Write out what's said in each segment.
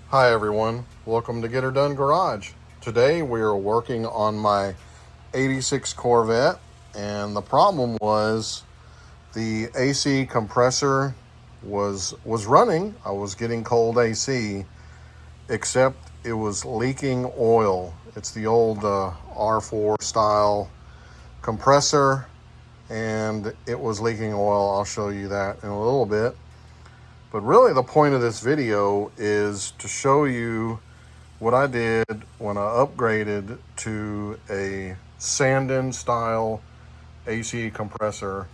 Hi everyone, welcome to Get Her Done Garage. Today we are working on my 86 Corvette, and the problem was the AC compressor was running. I was getting cold AC, except it was leaking oil. It's the old R4 style compressor, and it was leaking oil. I'll show you that in a little bit. But really the point of this video is to show you what I did when I upgraded to a Sandin style AC compressor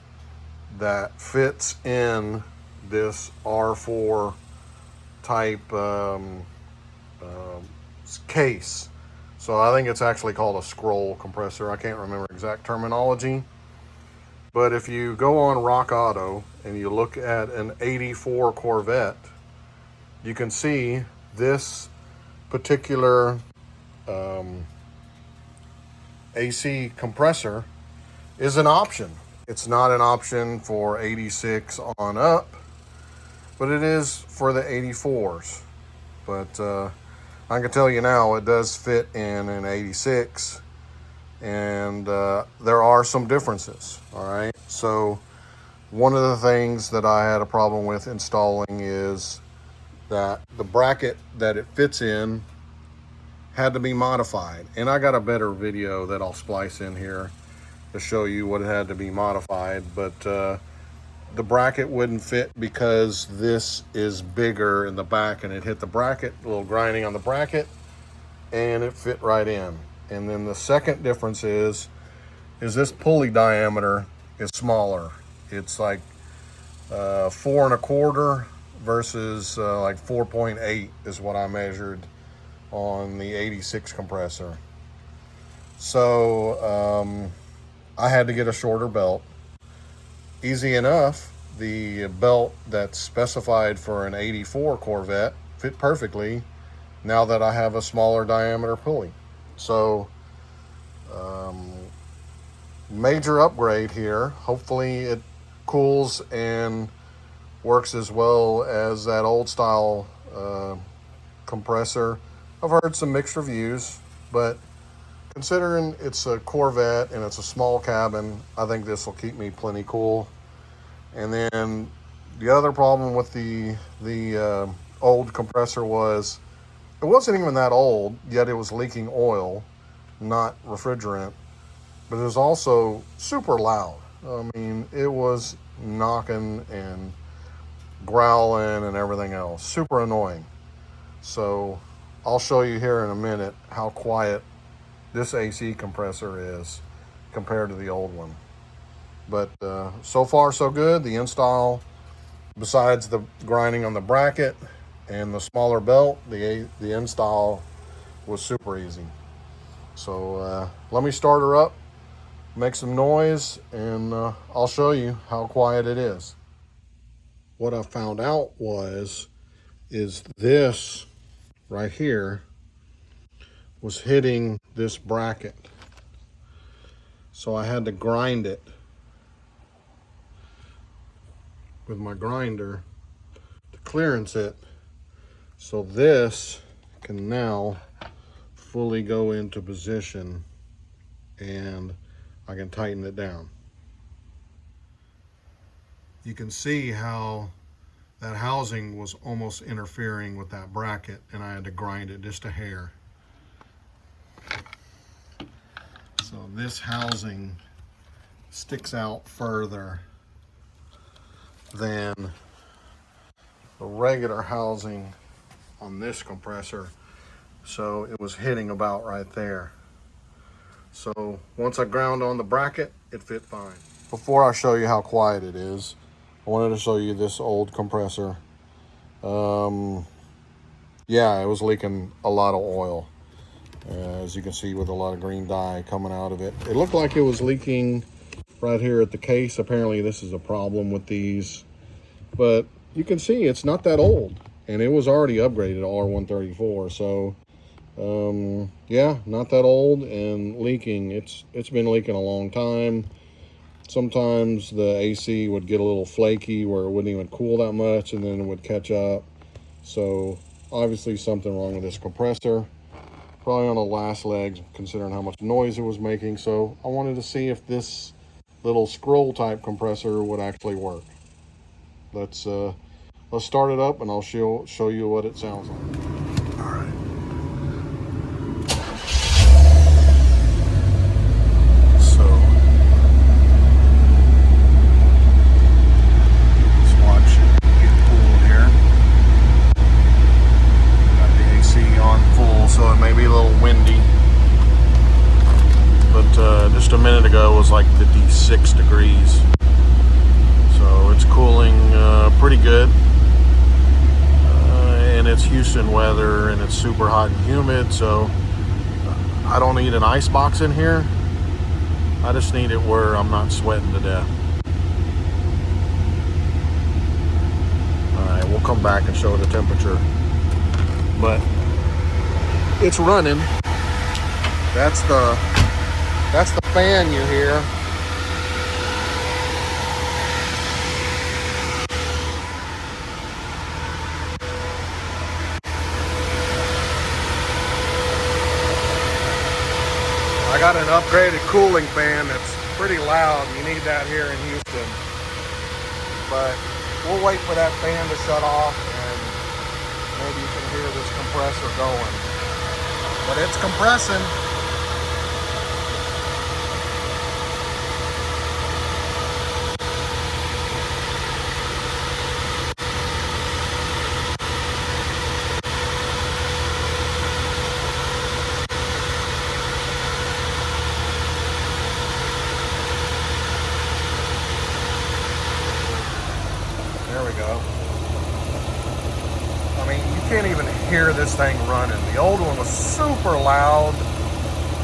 that fits in this R4 type case. So I think it's actually called a scroll compressor. I can't remember exact terminology. But if you go on Rock Auto and you look at an 84 Corvette, you can see this particular AC compressor is an option. It's not an option for 86 on up, but it is for the 84s. But I can tell you now, it does fit in an 86, and there are some differences. All right. So one of the things that I had a problem with installing is that the bracket that it fits in had to be modified. And I got a better video that I'll splice in here to show you what it had to be modified. But the bracket wouldn't fit because this is bigger in the back, and it hit the bracket, a little grinding on the bracket, and it fit right in. And then the second difference is this pulley diameter is smaller. It's like 4 1/4 versus like 4.8 is what I measured on the 86 compressor. So I had to get a shorter belt. Easy enough. The belt that's specified for an 84 Corvette fit perfectly now that I have a smaller diameter pulley. So major upgrade here. Hopefully it cools and works as well as that old style compressor. I've heard some mixed reviews, but considering it's a Corvette and it's a small cabin, I think this will keep me plenty cool. And then the other problem with the old compressor was it wasn't even that old, yet it was leaking oil, not refrigerant. But it was also super loud. I mean, it was knocking and growling and everything else. Super annoying. So I'll show you here in a minute how quiet this AC compressor is compared to the old one. But so far so good. The install, besides the grinding on the bracket and the smaller belt, the install was super easy. So let me start her up, make some noise, and I'll show you how quiet it is. What I found out is this right here was hitting this bracket. So I had to grind it with my grinder to clearance it, so this can now fully go into position and I can tighten it down. You can see how that housing was almost interfering with that bracket, and I had to grind it just a hair. So this housing sticks out further than the regular housing on this compressor. So it was hitting about right there. So once I ground on the bracket, it fit fine. Before I show you how quiet it is, I wanted to show you this old compressor. Yeah, it was leaking a lot of oil. As you can see, with a lot of green dye coming out of it. It looked like it was leaking right here at the case. Apparently this is a problem with these, but you can see it's not that old, and it was already upgraded to R134. So yeah, not that old and leaking. It's been leaking a long time. Sometimes the AC would get a little flaky where it wouldn't even cool that much, and then it would catch up. So obviously something wrong with this compressor. Probably on the last legs, considering how much noise it was making. So I wanted to see if this little scroll type compressor would actually work. Let's start it up and I'll show you what it sounds like. All right. So let's watch it get cool here. Got the AC on full, so it may be a little windy. But just a minute ago it was like 56 degrees. So it's cooling pretty good. And it's Houston weather and it's super hot and humid, so I don't need an ice box in here. I just need it where I'm not sweating to death. Alright, we'll come back and show the temperature. But it's running. That's the fan you hear. I got an upgraded cooling fan that's pretty loud. You need that here in Houston. But we'll wait for that fan to shut off and maybe you can hear this compressor going. But it's compressing. There we go. I mean, you can't even hear this thing running. The old one was super loud,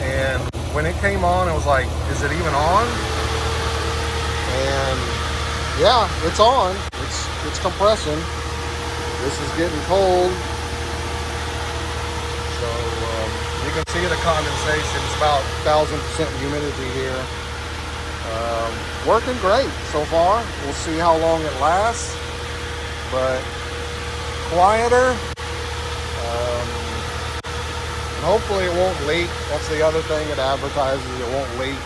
and when it came on, it was like, is it even on? And yeah, it's on. It's compressing. This is getting cold. So you can see the condensation. It's about 1,000% humidity here. Working great so far. We'll see how long it lasts, but quieter, and hopefully it won't leak. That's the other thing it advertises, it won't leak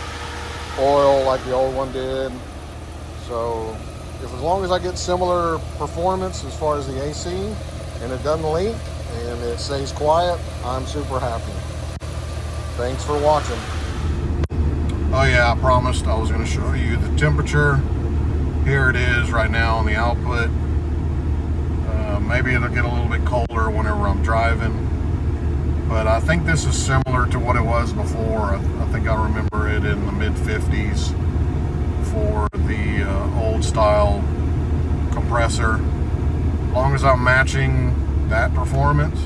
oil like the old one did. So as long as I get similar performance as far as the AC and it doesn't leak and it stays quiet, I'm super happy. Thanks for watching. Oh yeah, I promised I was going to show you the temperature. Here it is right now on the output. Maybe it'll get a little bit colder whenever I'm driving. But I think this is similar to what it was before. I think I remember it in the mid-50s for the old style compressor. As long as I'm matching that performance,